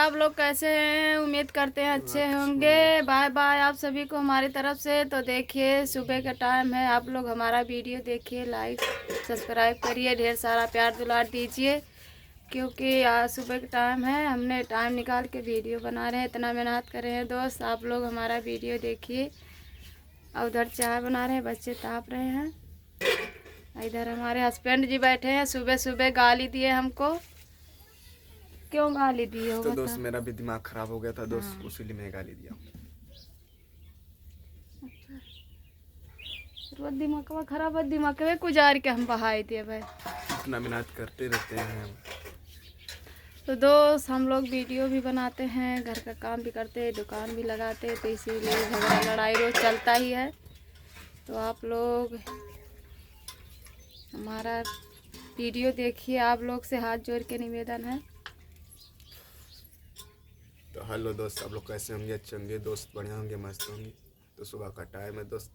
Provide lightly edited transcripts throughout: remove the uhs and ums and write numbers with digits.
आप लोग कैसे हैं? उम्मीद करते हैं अच्छे होंगे। बाय बाय आप सभी को हमारी तरफ से। तो देखिए सुबह का टाइम है, आप लोग हमारा वीडियो देखिए, लाइक सब्सक्राइब करिए, ढेर सारा प्यार दुलार दीजिए, क्योंकि आज सुबह का टाइम है। हमने टाइम निकाल के वीडियो बना रहे हैं, इतना मेहनत कर रहे हैं दोस्त। आप लोग हमारा वीडियो देखिए। और उधर चाय बना रहे हैं, बच्चे ताप रहे हैं। इधर हमारे हस्बैंड जी बैठे हैं। सुबह सुबह गाली दिए हमको। क्यों गाली दिए होगा? तो दोस्त मेरा भी दिमाग खराब हो गया था दोस्त, उसीलिए मैं गाली दिया। रोज दिमाग खराब है, दिमाग में गुजार के हम बहाए थे भाई। इतना मेहनत करते रहते हैं। तो दोस्त हम लोग वीडियो भी बनाते हैं, घर का काम भी करते हैं, दुकान भी लगाते हैं, तो इसीलिए झगड़ा लड़ाई रोज चलता ही है। तो आप लोग हमारा वीडियो देखिए, आप लोग से हाथ जोड़ के निवेदन है। तो हेलो दोस्त, आप लोग कैसे होंगे? अच्छे होंगे दोस्त, बढ़िया होंगे, मस्त होंगे। तो सुबह का टाइम है दोस्त,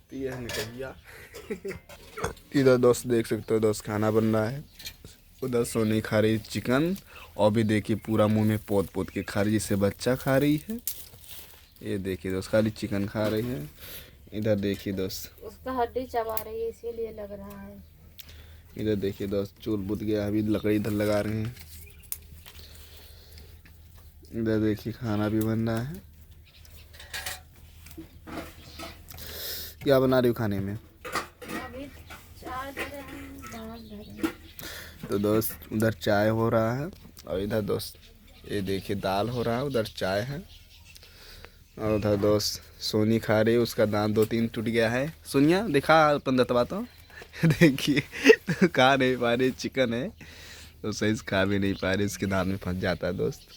तो ये है निकलिया। इधर दोस्त देख सकते हो दोस्त, खाना बन रहा है। उधर सोनी खा रही चिकन, और भी देखिए पूरा मुंह में पोत पोत के खा रही, जिससे बच्चा खा रही है। ये देखिए दोस्त, खाली चिकन खा रही है। इधर देखिए दोस्त, उसका हड्डी चबा रही है, इसीलिए लग रहा है। इधर देखिए दोस्त, चूल बुझ गया, अभी लकड़ी इधर लगा रहे हैं। इधर देखिए खाना भी बन रहा है। क्या बना रही हो खाने में? अभी चाय दे रहे हैं, दाल दे रहे हैं। तो दोस्त उधर चाय हो रहा है, और इधर दोस्त ये देखिए दाल हो रहा है, उधर चाय है। और उधर दोस्त सोनी खा रही है, उसका दांत 2-3 टूट गया है। सोनिया दिखा अपन दतवा तो। देखिए तो खा नहीं पा रही, चिकन है तो सही से खा भी नहीं पा रही, उसके दांत में फंस जाता है दोस्त।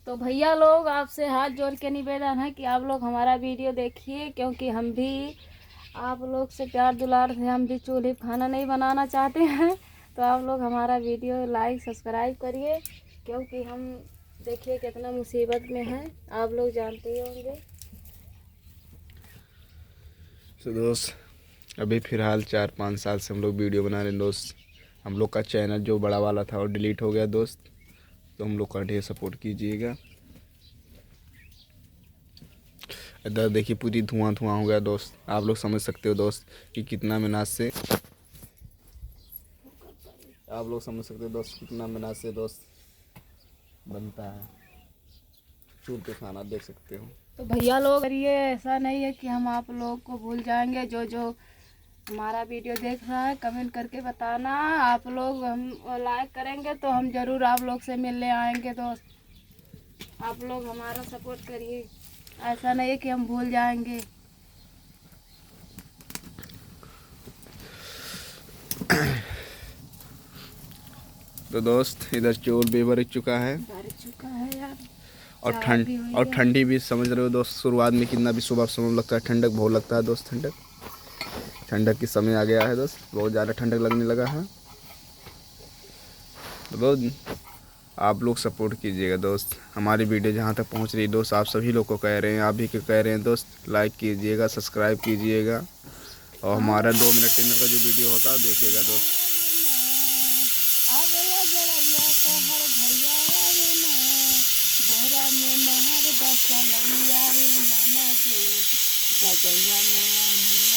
तो भैया लोग आपसे हाथ जोड़ के निवेदन है कि आप लोग हमारा वीडियो देखिए, क्योंकि हम भी आप लोग से प्यार दुलार से हम भी चूल्हे खाना नहीं बनाना चाहते हैं। तो आप लोग हमारा वीडियो लाइक सब्सक्राइब करिए, क्योंकि हम देखिए कितना मुसीबत में है, आप लोग जानते ही होंगे। तो दोस्त अभी फ़िलहाल 4-5 साल से हम लोग वीडियो बना रहे हैं दोस्त। हम लोग का चैनल जो बड़ा वाला था वो डिलीट हो गया दोस्त, तो हम लोग का ढेर सपोर्ट कीजिएगा। इधर देखिए पूरी धुआं धुआं हो गया दोस्त, आप लोग समझ सकते हो दोस्त कि कितना मेहनत से, आप लोग समझ सकते हो दोस्त कितना मेहनत से दोस्त बनता है चूल्हे पे खाना, देख सकते हो। तो भैया लोग ये ऐसा नहीं है कि हम आप लोग को भूल जाएंगे। जो जो हमारा वीडियो देख रहा है कमेंट करके बताना, आप लोग हम लाइक करेंगे तो हम ज़रूर आप लोग से मिलने आएंगे दोस्त। आप लोग हमारा सपोर्ट करिए, ऐसा नहीं है कि हम भूल जाएंगे। तो दोस्त इधर चोल भी भर चुका है, यार। और ठंडी भी समझ रहे हो दोस्त। शुरुआत में कितना भी सुबह समय लगता है, ठंडक बहुत लगता है दोस्त। ठंडक की समय आ गया है दोस्त, बहुत ज़्यादा ठंडक लगने लगा है। तो दोस्त आप लोग सपोर्ट कीजिएगा दोस्त, हमारी वीडियो जहाँ तक पहुँच रही है दोस्त, आप सभी लोग को कह रहे हैं, आप भी के कह रहे हैं दोस्त, लाइक कीजिएगा, सब्सक्राइब कीजिएगा, और हमारा 2 मिनट डिनर का जो वीडियो होता है देखिएगा दोस्त। में